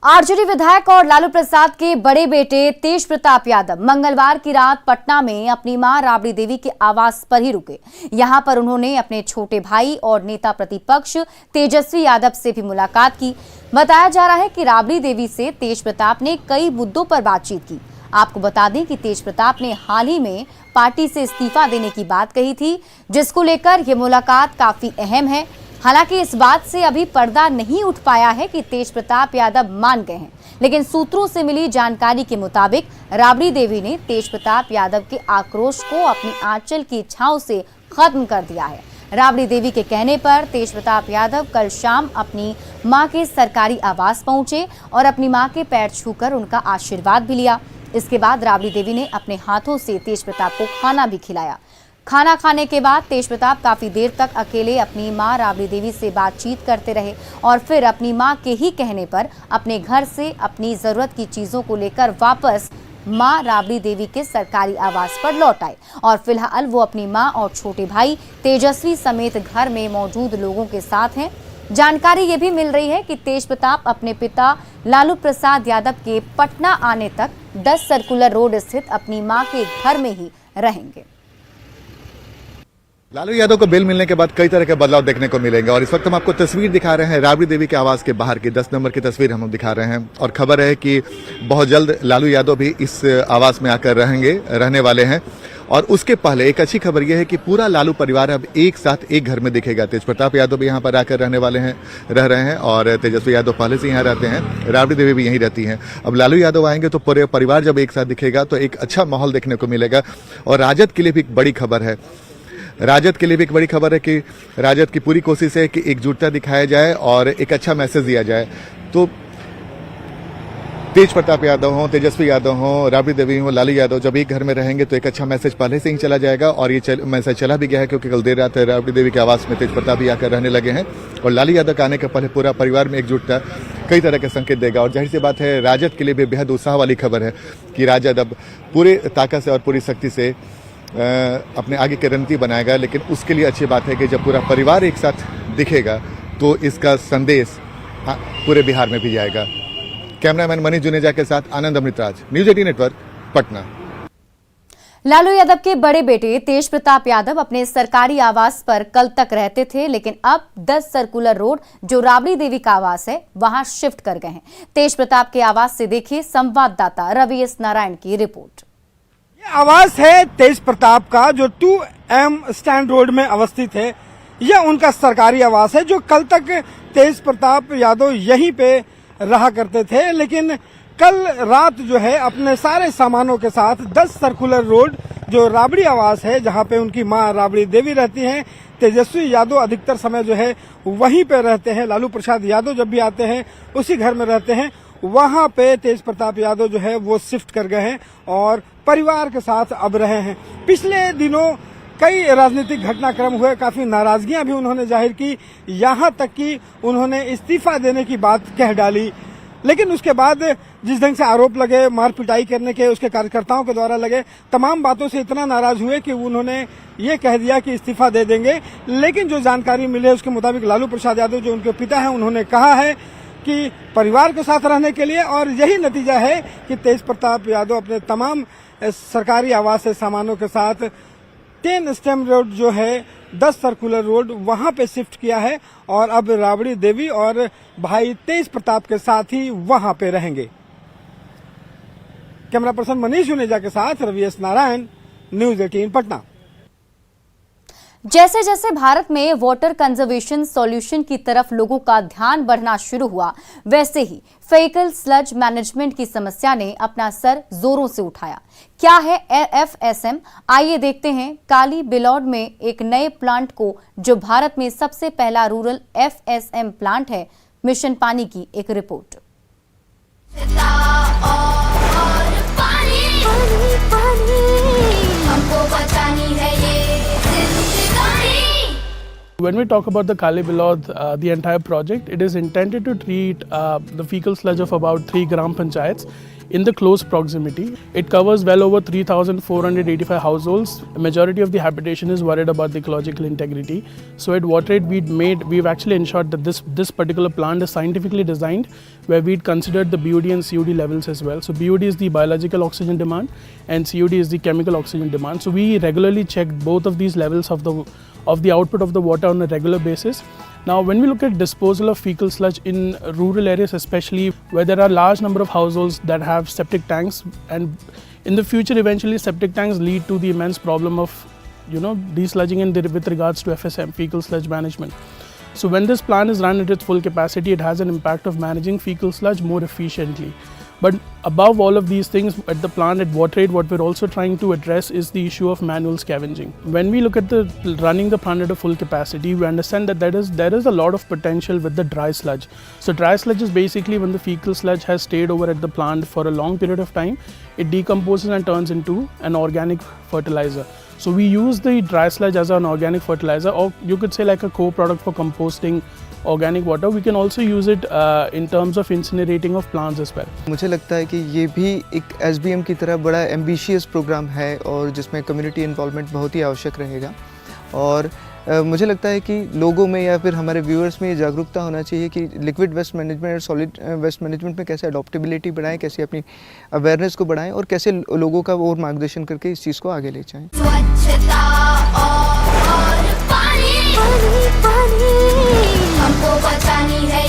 RJD विधायक और लालू प्रसाद के बड़े बेटे तेज प्रताप यादव मंगलवार की रात पटना में अपनी मां राबड़ी देवी के आवास पर ही रुके। यहां पर उन्होंने अपने छोटे भाई और नेता प्रतिपक्ष तेजस्वी यादव से भी मुलाकात की। बताया जा रहा है कि राबड़ी देवी से तेज प्रताप ने कई मुद्दों पर बातचीत की। आपको बता दें कि तेज प्रताप ने हाल ही में पार्टी से इस्तीफा देने की बात कही थी, जिसको लेकर यह मुलाकात काफी अहम है। हालांकि इस बात से अभी पर्दा नहीं उठ पाया है कि तेज प्रताप यादव मान गए हैं, लेकिन सूत्रों से मिली जानकारी के मुताबिक राबड़ी देवी ने तेज प्रताप यादव के आक्रोश को अपनी आंचल की छांव से खत्म कर दिया है। राबड़ी देवी के कहने पर तेज प्रताप यादव कल शाम अपनी मां के सरकारी आवास पहुंचे और अपनी मां के पैर छूकर उनका आशीर्वाद भी लिया। इसके बाद राबड़ी देवी ने अपने हाथों से तेज प्रताप को खाना भी खिलाया। खाना खाने के बाद तेज प्रताप काफी देर तक अकेले अपनी मां राबड़ी देवी से बातचीत करते रहे और फिर अपनी मां के ही कहने पर अपने घर से अपनी जरूरत की चीजों को लेकर वापस मां राबड़ी देवी के सरकारी आवास पर लौट आए और फिलहाल वो अपनी मां और छोटे भाई तेजस्वी समेत घर में मौजूद लोगों के साथ हैं। जानकारी ये भी मिल रही है कि तेज प्रताप अपने पिता लालू प्रसाद यादव के पटना आने तक 10 सर्कुलर रोड स्थित अपनी मां के घर में ही रहेंगे। लालू यादव को बेल मिलने के बाद कई तरह के बदलाव देखने को मिलेंगे और इस वक्त हम आपको तस्वीर दिखा रहे हैं राबड़ी देवी के आवास के बाहर की 10 नंबर की तस्वीर हम दिखा रहे हैं और खबर है कि बहुत जल्द लालू यादव भी इस आवास में आकर रहने वाले हैं। और उसके पहले एक अच्छी खबर यह है कि पूरा लालू परिवार अब एक साथ एक घर में दिखेगा। तेज प्रताप यादव भी यहाँ पर आकर रह रहे हैं और तेजस्वी यादव पहले से यहाँ रहते हैं, राबड़ी देवी भी यहीं रहती हैं। अब लालू यादव आएंगे तो पूरे परिवार जब एक साथ दिखेगा तो एक अच्छा माहौल देखने को मिलेगा। और राजद के लिए भी एक बड़ी खबर है, कि राजद की पूरी कोशिश है कि एकजुटता दिखाया जाए और एक अच्छा मैसेज दिया जाए। तो तेज प्रताप यादव हो, तेजस्वी यादव हो, राबड़ी देवी हो, लालू यादव जब एक घर में रहेंगे तो एक अच्छा मैसेज पहले से ही चला जाएगा और ये मैसेज चला भी गया है, क्योंकि कल देर रात राबड़ी देवी के आवास में तेज प्रताप भी आकर रहने लगे हैं और लालू यादव के आने के पहले पूरा परिवार में एकजुटता कई तरह के संकेत देगा। और जाहिर सी बात है राजद के लिए भी बेहद उत्साह वाली खबर है कि राजद अब पूरी ताकत से और पूरी शक्ति से अपने आगे की रणनीति बनाएगा। लेकिन उसके लिए अच्छी बात है कि जब पूरा परिवार एक साथ दिखेगा तो इसका संदेश पूरे बिहार में भी जाएगा। कैमरामैन मनीष जुनेजा के साथ आनंद अमृतराज, न्यूज 18 नेटवर्क, पटना। लालू यादव के बड़े बेटे तेज प्रताप यादव अपने सरकारी आवास पर कल तक रहते थे, लेकिन अब 10 सर्कुलर रोड जो राबड़ी देवी का आवास है वहां शिफ्ट कर गए हैं। तेज प्रताप के आवास से देखिए संवाददाता रवि एस नारायण की रिपोर्ट। आवास है तेज प्रताप का जो 2M स्टैंड रोड में अवस्थित है। यह उनका सरकारी आवास है जो कल तक तेज प्रताप यादव यहीं पे रहा करते थे, लेकिन कल रात जो है अपने सारे सामानों के साथ 10 सर्कुलर रोड जो राबड़ी आवास है जहां पे उनकी मां राबड़ी देवी रहती हैं, तेजस्वी यादव अधिकतर समय जो है वहीं पे रहते हैं, लालू प्रसाद यादव जब भी आते हैं उसी घर में रहते हैं, वहां पे तेज प्रताप यादव जो है वो शिफ्ट कर गए हैं और परिवार के साथ अब रहे हैं। पिछले दिनों कई राजनीतिक घटनाक्रम हुए, काफी नाराजगियां भी उन्होंने जाहिर की, यहां तक कि उन्होंने इस्तीफा देने की बात कह डाली। लेकिन उसके बाद जिस ढंग से आरोप लगे मार पिटाई करने के उसके कार्यकर्ताओं के द्वारा लगे, तमाम बातों से इतना नाराज हुए कि उन्होंने ये कह दिया कि इस्तीफा दे देंगे। लेकिन जो जानकारी मिली है उसके मुताबिक लालू प्रसाद यादव जो उनके पिता हैं उन्होंने कहा है कि परिवार के साथ रहने के लिए, और यही नतीजा है कि तेज प्रताप यादव अपने तमाम सरकारी आवास से सामानों के साथ 10 स्टेम रोड जो है 10 सर्कुलर रोड वहां पे शिफ्ट किया है और अब राबड़ी देवी और भाई तेज प्रताप के साथ ही वहां पे रहेंगे। कैमरा पर्सन मनीष जुनेजा के साथ रवि एस नारायण, न्यूज 18 पटना। जैसे जैसे भारत में वाटर कंजर्वेशन सॉल्यूशन की तरफ लोगों का ध्यान बढ़ना शुरू हुआ, वैसे ही फेकल स्लज मैनेजमेंट की समस्या ने अपना सर जोरों से उठाया। क्या है FSM? आइए देखते हैं काली बिलौड में एक नए प्लांट को, जो भारत में सबसे पहला रूरल FSM प्लांट है। मिशन पानी की एक report. When we talk about the Kali Bilod, the entire project, it is intended to treat the fecal sludge of about 3 gram panchayats in the close proximity. It covers well over 3,485 households. A majority of the habitation is worried about the ecological integrity. So at WaterAid we've actually ensured that this particular plant is scientifically designed, where we'd considered the BOD and COD levels as well. So BOD is the biological oxygen demand and COD is the chemical oxygen demand. So we regularly check both of these levels of the output of the water on a regular basis. Now, when we look at disposal of fecal sludge in rural areas, especially where there are large number of households that have septic tanks, and in the future, eventually septic tanks lead to the immense problem of, desludging and with regards to FSM, fecal sludge management. So when this plant is run at its full capacity, it has an impact of managing fecal sludge more efficiently. But above all of these things, at the plant at WaterAid, what we're also trying to address is the issue of manual scavenging. When we look at running the plant at a full capacity, we understand that there is a lot of potential with the dry sludge. So dry sludge is basically when the fecal sludge has stayed over at the plant for a long period of time, it decomposes and turns into an organic fertilizer. So we use the dry sludge as an organic fertilizer, or you could say like a co-product for composting organic water. We can also use it in terms of incinerating of plants as well. मुझे लगता है कि ये भी एक SBM की तरह बड़ा एम्बिशियस प्रोग्राम है और जिसमें कम्युनिटी इन्वॉल्वमेंट बहुत ही आवश्यक रहेगा। और मुझे लगता है कि लोगों में या फिर हमारे व्यूअर्स में ये जागरूकता होना चाहिए कि लिक्विड वेस्ट मैनेजमेंट और सॉलिड वेस्ट मैनेजमेंट में कैसे अडॉप्टेबिलिटी बढ़ाएं, कैसे अपनी अवेयरनेस को बढ़ाएं और कैसे लोगों का और मार्गदर्शन करके इस चीज़ को आगे ले जाएं। स्वच्छता और पानी हमको बचानी है।